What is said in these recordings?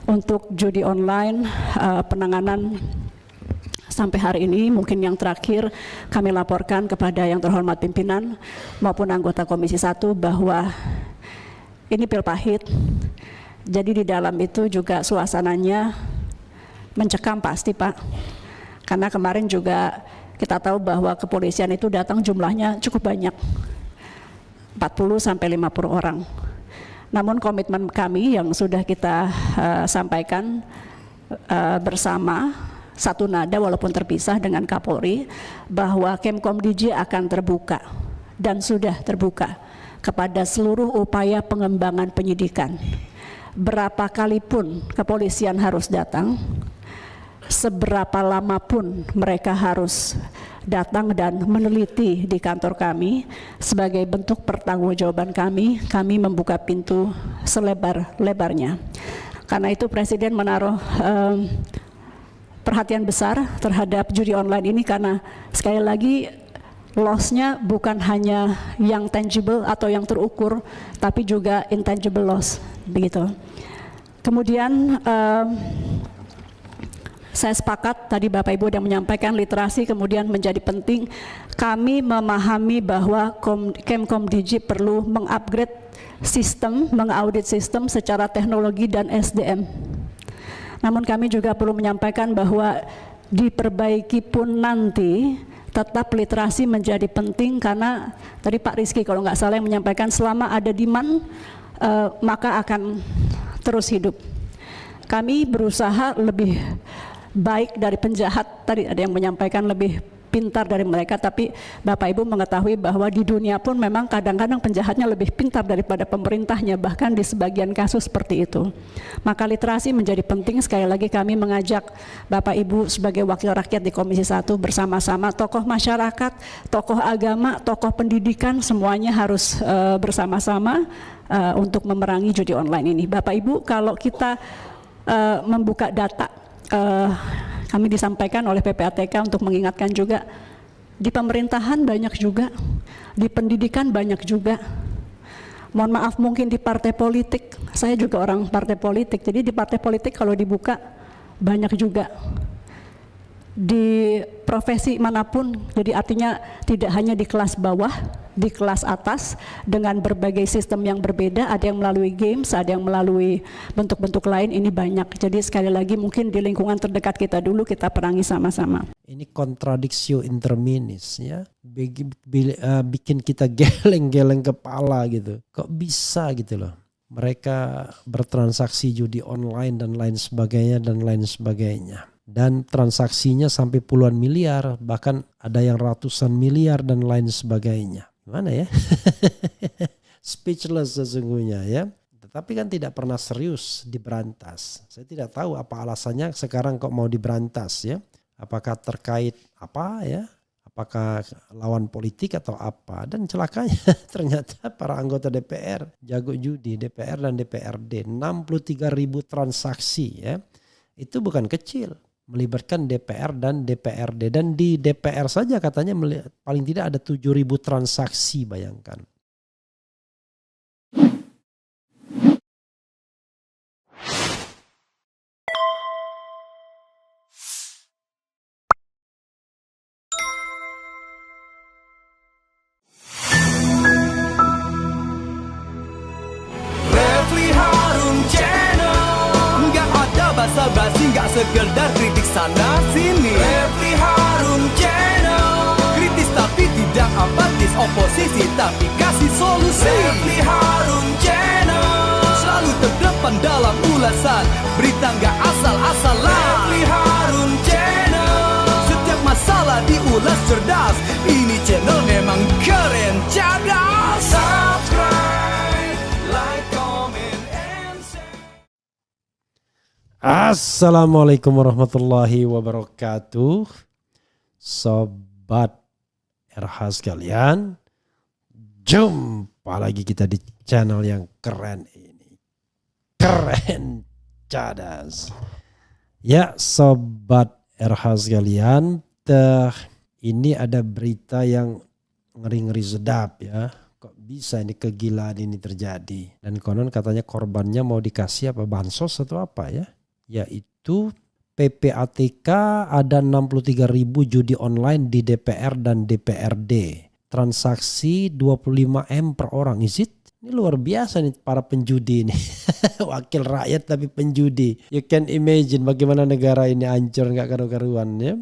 Untuk judi online, penanganan sampai hari ini mungkin yang terakhir kami laporkan kepada yang terhormat pimpinan maupun anggota Komisi 1 bahwa ini pil pahit. Jadi di dalam itu juga suasananya mencekam pasti Pak. Karena kemarin juga kita tahu bahwa kepolisian itu datang jumlahnya cukup banyak, 40 sampai 50 orang. Namun komitmen kami yang sudah kita sampaikan bersama satu nada walaupun terpisah dengan Kapolri, bahwa Kemkomdiji akan terbuka dan sudah terbuka kepada seluruh upaya pengembangan penyidikan. Berapa kali pun kepolisian harus datang, seberapa lama pun mereka harus datang dan meneliti di kantor kami, sebagai bentuk pertanggungjawaban kami membuka pintu selebar-lebarnya. Karena itu Presiden menaruh perhatian besar terhadap judi online ini, karena sekali lagi loss-nya bukan hanya yang tangible atau yang terukur, tapi juga intangible loss, begitu. Kemudian saya sepakat tadi Bapak Ibu yang menyampaikan literasi kemudian menjadi penting. Kami memahami bahwa Kemkomdiji perlu mengupgrade sistem, mengaudit sistem secara teknologi dan SDM. Namun kami juga perlu menyampaikan bahwa diperbaiki pun nanti tetap literasi menjadi penting, karena tadi Pak Rizky kalau nggak salah yang menyampaikan selama ada demand maka akan terus hidup. Kami berusaha lebih baik dari penjahat, tadi ada yang menyampaikan lebih pintar dari mereka, tapi Bapak Ibu mengetahui bahwa di dunia pun memang kadang-kadang penjahatnya lebih pintar daripada pemerintahnya, bahkan di sebagian kasus seperti itu. Maka literasi menjadi penting. Sekali lagi kami mengajak Bapak Ibu sebagai wakil rakyat di Komisi 1 bersama-sama, tokoh masyarakat, tokoh agama, tokoh pendidikan, semuanya harus bersama-sama untuk memerangi judi online ini. Bapak Ibu, kalau kita membuka data, kami disampaikan oleh PPATK untuk mengingatkan juga, di pemerintahan banyak juga, di pendidikan banyak juga. Mohon maaf mungkin di partai politik, saya juga orang partai politik, jadi di partai politik kalau dibuka banyak juga. Di profesi manapun, jadi artinya tidak hanya di kelas bawah, di kelas atas dengan berbagai sistem yang berbeda, ada yang melalui games, ada yang melalui bentuk-bentuk lain, ini banyak. Jadi sekali lagi mungkin di lingkungan terdekat kita dulu kita perangi sama-sama. Ini kontradiksi interminis ya, bikin kita geleng-geleng kepala gitu. Kok bisa gitu loh. Mereka bertransaksi judi online dan lain sebagainya. Dan transaksinya sampai puluhan miliar, bahkan ada yang ratusan miliar dan lain sebagainya. Gimana ya? Speechless sesungguhnya ya. Tetapi kan tidak pernah serius diberantas. Saya tidak tahu apa alasannya sekarang kok mau diberantas ya. Apakah terkait apa ya? Apakah lawan politik atau apa? Dan celakanya ternyata para anggota DPR jago judi, DPR dan DPRD, 63.000 transaksi ya. Itu bukan kecil. Melibatkan DPR dan DPRD, dan di DPR saja katanya paling tidak ada 7.000 transaksi, bayangkan. Refli Harun Channel, nggak ada basa-basi, nggak sekedar kritik sana sini. Refli Harun Channel, kritis tapi tidak apatis, oposisi tapi kasih solusi. Refli Harun Channel, selalu terdepan dalam ulasan, berita nggak asal-asalan. Refli Harun Channel, setiap masalah diulas cerdas, ini channel memang keren cerdas. Subscribe, like, comment, and share. Assalamualaikum warahmatullahi wabarakatuh. Sobat RH sekalian, jumpa lagi kita di channel yang keren ini. Keren cadas. Ya Sobat RH sekalian, ini ada berita yang ngeri-ngeri sedap ya. Kok bisa ini kegilaan ini terjadi? Dan konon katanya korbannya mau dikasih apa bansos atau apa ya? yaitu PPATK ada 63.000 judi online di DPR dan DPRD. Transaksi 25M per orang. Is it? Ini luar biasa nih para penjudi ini. Wakil rakyat tapi penjudi. You can imagine bagaimana negara ini hancur nggak karu-karuan ya.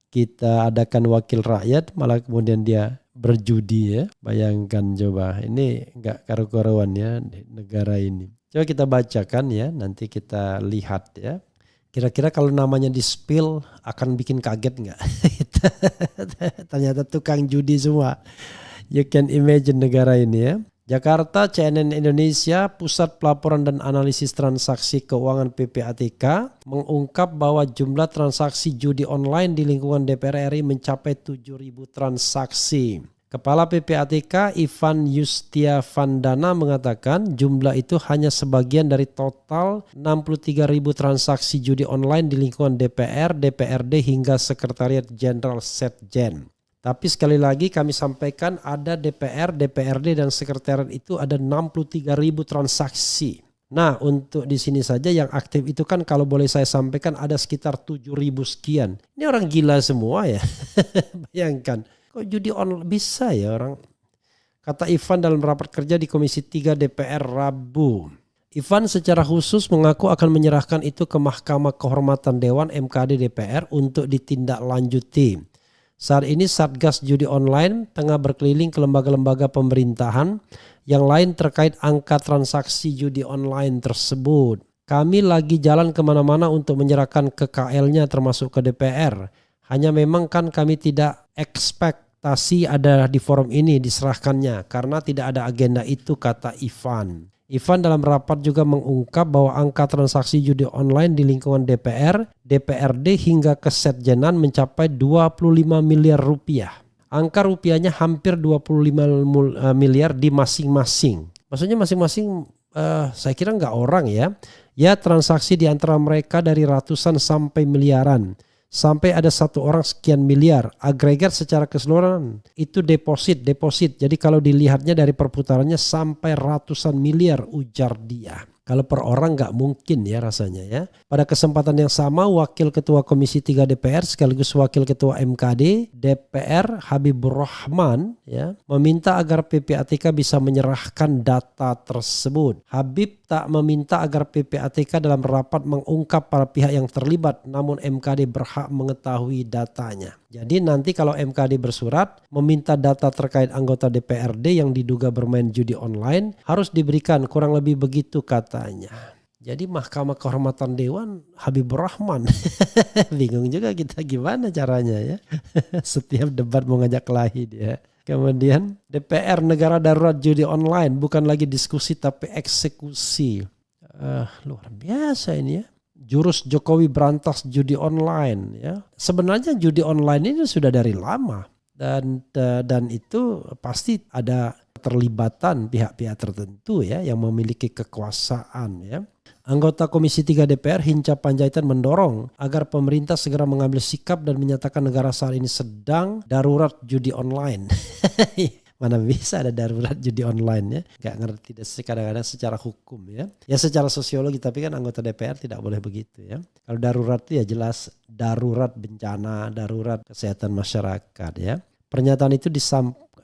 Kita adakan wakil rakyat malah kemudian dia berjudi ya. Bayangkan coba, ini nggak karu-karuan ya negara ini. Coba kita bacakan ya, nanti kita lihat ya. Kira-kira kalau namanya di-spill akan bikin kaget nggak? Ternyata tukang judi semua. You can imagine negara ini ya. Jakarta, CNN Indonesia, Pusat Pelaporan dan Analisis Transaksi Keuangan PPATK mengungkap bahwa jumlah transaksi judi online di lingkungan DPR RI mencapai 7.000 transaksi. Kepala PPATK Ivan Yustiavandana mengatakan jumlah itu hanya sebagian dari total 63.000 transaksi judi online di lingkungan DPR, DPRD hingga Sekretariat Jenderal Setjen. Tapi sekali lagi kami sampaikan ada DPR, DPRD dan sekretariat itu ada 63.000 transaksi. Nah untuk di sini saja yang aktif itu kan kalau boleh saya sampaikan ada sekitar 7.000 sekian. Ini orang gila semua ya. Bayangkan kok judi online bisa ya orang. Kata Ivan dalam rapat kerja di Komisi 3 DPR Rabu. Ivan secara khusus mengaku akan menyerahkan itu ke Mahkamah Kehormatan Dewan MKD DPR untuk ditindaklanjuti. Saat ini Satgas Judi Online tengah berkeliling ke lembaga-lembaga pemerintahan yang lain terkait angka transaksi judi online tersebut. Kami lagi jalan kemana-mana untuk menyerahkan ke KL-nya termasuk ke DPR. Hanya memang kan kami tidak ekspektasi ada di forum ini diserahkannya karena tidak ada agenda itu, kata Ivan. Ivan dalam rapat juga mengungkap bahwa angka transaksi judi online di lingkungan DPR, DPRD hingga ke Setjenan mencapai 25 miliar rupiah. Angka rupiahnya hampir 25 miliar di masing-masing. Maksudnya masing-masing saya kira nggak orang ya. Ya transaksi di antara mereka dari ratusan sampai miliaran. Sampai ada satu orang sekian miliar. Agregat secara keseluruhan itu deposit. Jadi kalau dilihatnya dari perputarannya sampai ratusan miliar, ujar dia. Kalau per orang nggak mungkin ya rasanya ya. Pada kesempatan yang sama Wakil Ketua Komisi 3 DPR sekaligus Wakil Ketua MKD DPR Habibur Rahman ya meminta agar PPATK bisa menyerahkan data tersebut. Habib tak meminta agar PPATK dalam rapat mengungkap para pihak yang terlibat, namun MKD berhak mengetahui datanya. Jadi nanti kalau MKD bersurat meminta data terkait anggota DPRD yang diduga bermain judi online harus diberikan, kurang lebih begitu katanya. Jadi Mahkamah Kehormatan Dewan Habibur Rahman. Bingung juga kita gimana caranya ya. Setiap debat mau ngajak kelahi dia. Kemudian DPR negara darurat judi online, bukan lagi diskusi tapi eksekusi. Luar biasa ini ya. Jurus Jokowi berantas judi online ya. Sebenarnya judi online ini sudah dari lama dan itu pasti ada keterlibatan pihak-pihak tertentu ya yang memiliki kekuasaan ya. Anggota Komisi 3 DPR Hinca Panjaitan mendorong agar pemerintah segera mengambil sikap dan menyatakan negara saat ini sedang darurat judi online. Mana bisa ada darurat judi online ya. Gak ngerti kadang-kadang secara hukum ya. Ya secara sosiologi tapi kan anggota DPR tidak boleh begitu ya. Kalau darurat itu ya jelas darurat bencana, darurat kesehatan masyarakat ya. Pernyataan itu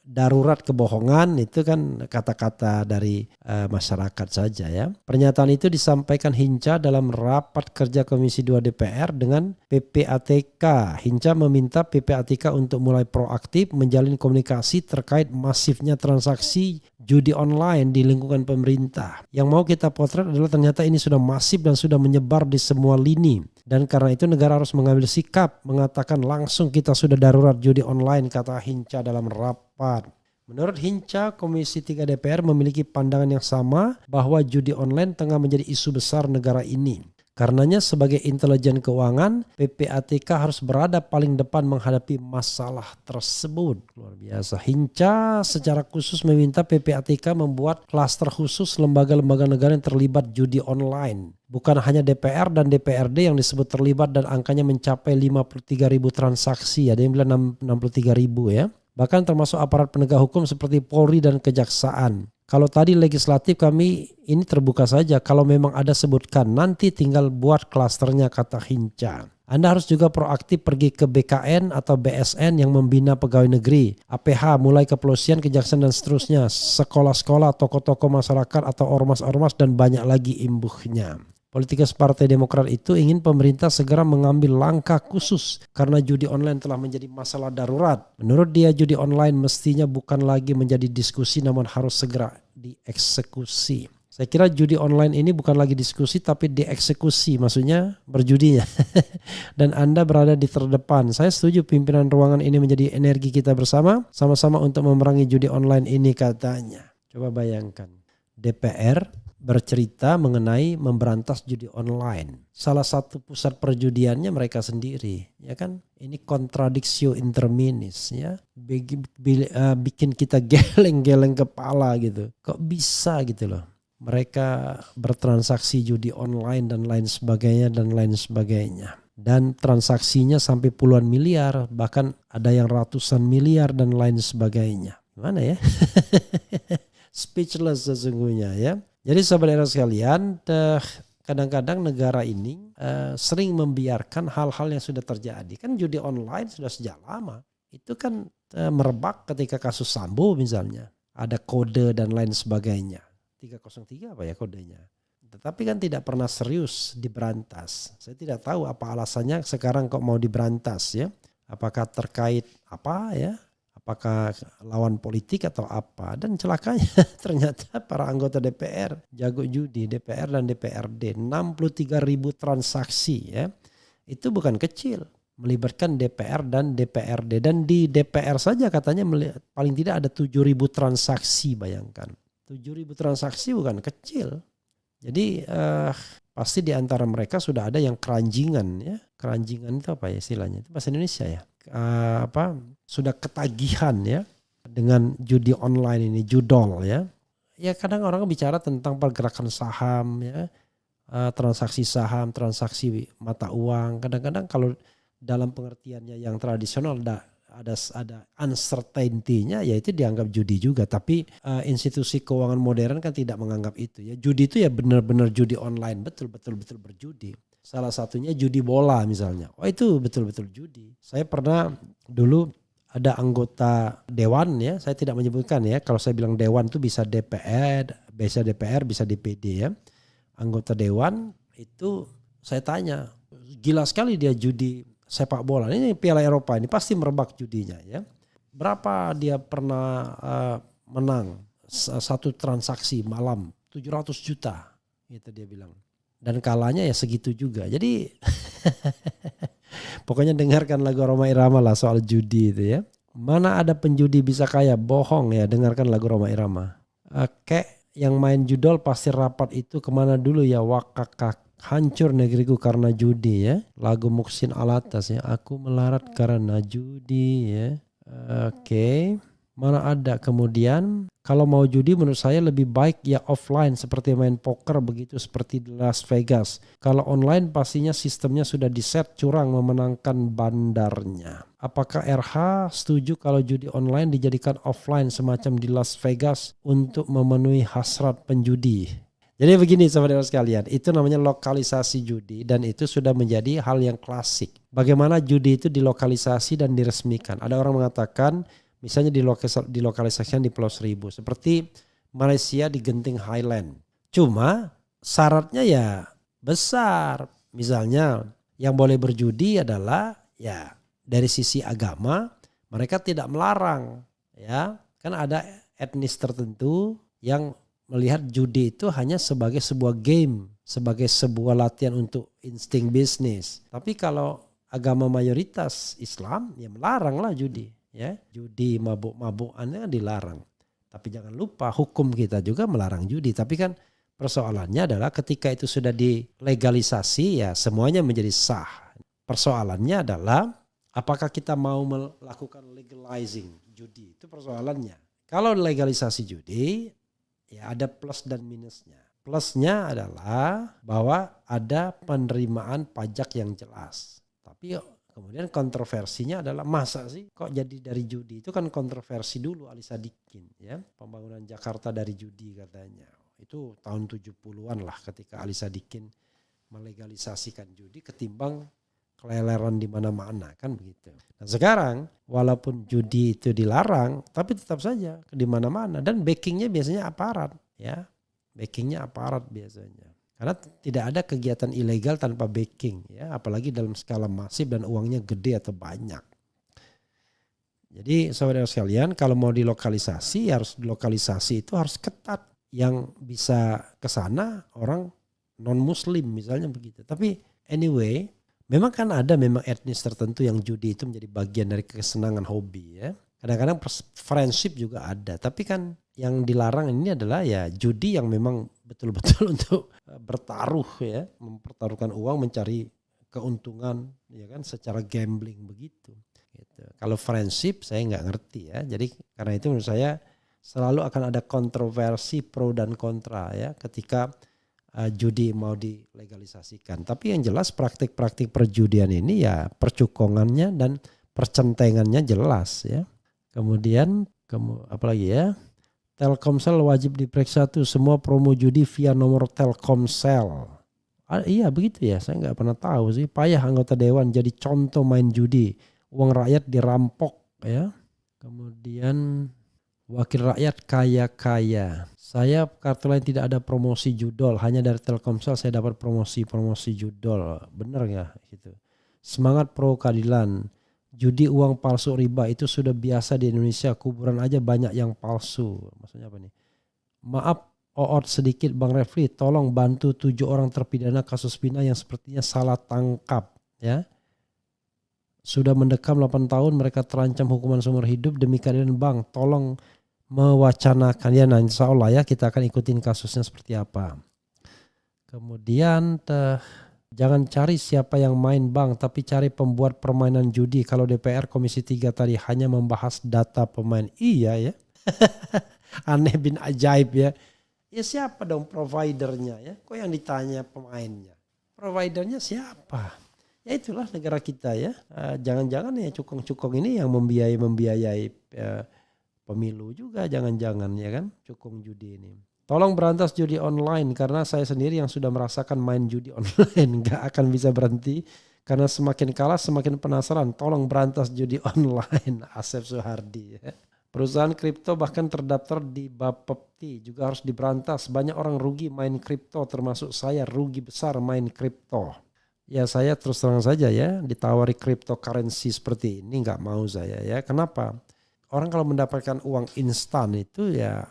darurat kebohongan itu kan kata-kata dari masyarakat saja ya. Pernyataan itu disampaikan Hinca dalam rapat kerja Komisi 2 DPR dengan PPATK. Hinca meminta PPATK untuk mulai proaktif menjalin komunikasi terkait masifnya transaksi judi online di lingkungan pemerintah. Yang mau kita potret adalah ternyata ini sudah masif dan sudah menyebar di semua lini. Dan karena itu negara harus mengambil sikap mengatakan langsung kita sudah darurat judi online, kata Hinca dalam rapat. Menurut Hinca, Komisi 3 DPR memiliki pandangan yang sama bahwa judi online tengah menjadi isu besar negara ini. Karenanya sebagai intelijen keuangan, PPATK harus berada paling depan menghadapi masalah tersebut. Luar biasa. Hinca secara khusus meminta PPATK membuat klaster khusus lembaga-lembaga negara yang terlibat judi online. Bukan hanya DPR dan DPRD yang disebut terlibat dan angkanya mencapai 53.000 transaksi. Ada yang bilang 63.000 ya. Bahkan termasuk aparat penegak hukum seperti Polri dan Kejaksaan. Kalau tadi legislatif kami ini terbuka saja. Kalau memang ada sebutkan nanti tinggal buat klasternya kata Hinca. Anda harus juga proaktif pergi ke BKN atau BSN yang membina pegawai negeri, APH mulai kepolisian, kejaksaan dan seterusnya, sekolah-sekolah, tokoh-tokoh masyarakat atau ormas-ormas dan banyak lagi imbuhnya. Politikus Partai Demokrat itu ingin pemerintah segera mengambil langkah khusus karena judi online telah menjadi masalah darurat. Menurut dia judi online mestinya bukan lagi menjadi diskusi namun harus segera dieksekusi. Saya kira judi online ini bukan lagi diskusi tapi dieksekusi, maksudnya berjudinya. Dan Anda berada di terdepan. Saya setuju pimpinan ruangan ini menjadi energi kita bersama, sama-sama untuk memerangi judi online ini katanya. Coba bayangkan, DPR bercerita mengenai memberantas judi online. Salah satu pusat perjudiannya mereka sendiri, ya kan? Ini contradictio interminis, ya. Bikin kita geleng-geleng kepala gitu. Kok bisa gitu loh? Mereka bertransaksi judi online dan lain sebagainya. Dan transaksinya sampai puluhan miliar, bahkan ada yang ratusan miliar dan lain sebagainya. Gimana ya? Speechless sesungguhnya ya. Jadi sahabat sekalian, kadang-kadang negara ini sering membiarkan hal-hal yang sudah terjadi. Kan judi online sudah sejak lama. Itu kan merebak ketika kasus Sambo misalnya. Ada kode dan lain sebagainya. 303 apa ya kodenya. Tetapi kan tidak pernah serius diberantas. Saya tidak tahu apa alasannya sekarang kok mau diberantas ya. Apakah terkait apa ya? Apakah lawan politik atau apa? Dan celakanya ternyata para anggota DPR jago judi, DPR dan DPRD 63.000 transaksi ya. Itu bukan kecil, melibatkan DPR dan DPRD, dan di DPR saja katanya paling tidak ada 7.000 transaksi, bayangkan. 7.000 transaksi bukan kecil. Jadi pasti di antara mereka sudah ada yang keranjingan ya. Keranjingan itu apa ya istilahnya? Itu bahasa Indonesia ya. Sudah ketagihan ya dengan judi online ini, judol ya. Ya kadang orang bicara tentang pergerakan saham ya. Transaksi saham, transaksi mata uang. Kadang-kadang kalau dalam pengertiannya yang tradisional ada uncertainty-nya, ya itu dianggap judi juga. Tapi institusi keuangan modern kan tidak menganggap itu ya. Judi itu ya benar-benar judi online, betul-betul berjudi. Salah satunya judi bola misalnya. Oh itu betul-betul judi. Saya pernah dulu ada anggota dewan ya, saya tidak menyebutkan ya. Kalau saya bilang dewan itu bisa DPR, bisa DPD ya. Anggota dewan itu saya tanya, gila sekali dia judi sepak bola. Ini Piala Eropa ini pasti merebak judinya ya. Berapa dia pernah menang satu transaksi malam 700 juta gitu dia bilang. Dan kalahnya ya segitu juga. Jadi pokoknya dengarkan lagu Rhoma Irama lah soal judi itu ya. Mana ada penjudi bisa kaya, bohong ya, dengarkan lagu Rhoma Irama. Kayak yang main judol pasti rapat itu kemana dulu ya, wakakak. Hancur negeriku karena judi ya. Lagu Muksin Alatas ya. Aku melarat karena judi ya. Oke. Mana ada kemudian. Kalau mau judi menurut saya lebih baik ya offline seperti main poker begitu seperti di Las Vegas. Kalau online pastinya sistemnya sudah diset curang memenangkan bandarnya. Apakah RH setuju kalau judi online dijadikan offline semacam di Las Vegas untuk memenuhi hasrat penjudi? Jadi begini sahabat sekalian, itu namanya lokalisasi judi dan itu sudah menjadi hal yang klasik. Bagaimana judi itu dilokalisasi dan diresmikan. Ada orang mengatakan misalnya dilokalisasikan di Pulau Seribu seperti Malaysia di Genting Highland. Cuma syaratnya ya besar. Misalnya yang boleh berjudi adalah ya dari sisi agama mereka tidak melarang ya. Kan ada etnis tertentu yang melihat judi itu hanya sebagai sebuah game, sebagai sebuah latihan untuk insting bisnis. Tapi kalau agama mayoritas Islam ya melarang lah judi, ya. Judi, mabuk-mabukannya kan dilarang. Tapi jangan lupa hukum kita juga melarang judi. Tapi kan persoalannya adalah ketika itu sudah dilegalisasi ya semuanya menjadi sah. Persoalannya adalah apakah kita mau melakukan legalizing judi, itu persoalannya. Kalau legalisasi judi ya ada plus dan minusnya. Plusnya adalah bahwa ada penerimaan pajak yang jelas. Tapi Kemudian kontroversinya adalah masa sih kok jadi dari judi? Itu kan kontroversi dulu Ali Sadikin ya. Pembangunan Jakarta dari judi katanya. Itu tahun 70-an lah ketika Ali Sadikin melegalisasikan judi ketimbang keleleran di mana-mana kan begitu. Dan sekarang walaupun judi itu dilarang tapi tetap saja di mana-mana dan backingnya biasanya aparat ya. Backingnya aparat biasanya. Karena tidak ada kegiatan ilegal tanpa backing ya, apalagi dalam skala masif dan uangnya gede atau banyak. Jadi saudara sekalian, kalau mau dilokalisasi harus dilokalisasi itu harus ketat. Yang bisa ke sana orang non muslim misalnya begitu. Tapi anyway, memang kan ada memang etnis tertentu yang judi itu menjadi bagian dari kesenangan hobi ya. Kadang-kadang friendship juga ada, tapi kan yang dilarang ini adalah ya judi yang memang betul-betul untuk bertaruh ya, mempertaruhkan uang mencari keuntungan ya kan secara gambling begitu. Gitu. Kalau friendship saya nggak ngerti ya, jadi karena itu menurut saya selalu akan ada kontroversi pro dan kontra ya ketika judi mau dilegalisasikan. Tapi yang jelas praktik-praktik perjudian ini ya percukongannya dan percentengannya jelas ya. Kemudian apalagi ya, Telkomsel wajib diperiksa tuh semua promo judi via nomor Telkomsel. Iya begitu ya, saya nggak pernah tahu sih. Payah anggota dewan jadi contoh main judi, uang rakyat dirampok ya. Kemudian wakil rakyat kaya-kaya. Saya kartu lain tidak ada promosi judol, hanya dari Telkomsel saya dapat promosi judol. Bener nggak gitu? Semangat pro keadilan. Judi uang palsu riba itu sudah biasa di Indonesia. Kuburan aja banyak yang palsu. Maksudnya apa nih? Maaf Oot sedikit Bang Refli. Tolong bantu 7 orang terpidana kasus Pina yang sepertinya salah tangkap. Ya. Sudah mendekam 8 tahun mereka terancam hukuman seumur hidup. Demi keadilan Bang. Tolong mewacanakan. Ya nah insya Allah ya kita akan ikutin kasusnya seperti apa. Kemudian jangan cari siapa yang main Bang, tapi cari pembuat permainan judi. Kalau DPR Komisi 3 tadi hanya membahas data pemain. Iya ya. Aneh bin ajaib ya. Ya siapa dong providernya ya? Kok yang ditanya pemainnya? Providernya siapa? Ya itulah negara kita ya. Jangan-jangan ya cukong-cukong ini yang membiayai pemilu juga jangan-jangan ya kan. Cukong judi ini. Tolong berantas judi online karena saya sendiri yang sudah merasakan main judi online gak akan bisa berhenti karena semakin kalah semakin penasaran. Tolong berantas judi online. Asep Suhardi. Ya. Perusahaan kripto bahkan terdaftar di Bapepti juga harus diberantas. Banyak orang rugi main kripto termasuk saya rugi besar main kripto. Ya saya terus terang saja ya ditawari cryptocurrency seperti ini gak mau saya ya. Kenapa? Orang kalau mendapatkan uang instan itu ya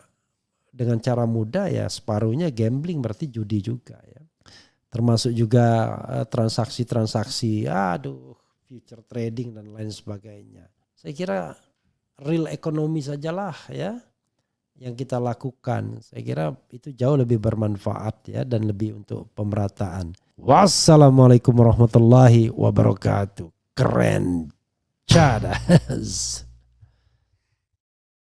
dengan cara mudah ya separuhnya gambling berarti judi juga ya. Termasuk juga transaksi-transaksi future trading dan lain sebagainya. Saya kira real ekonomi sajalah ya yang kita lakukan. Saya kira itu jauh lebih bermanfaat ya dan lebih untuk pemerataan. Wassalamualaikum warahmatullahi wabarakatuh. Keren. Cadas.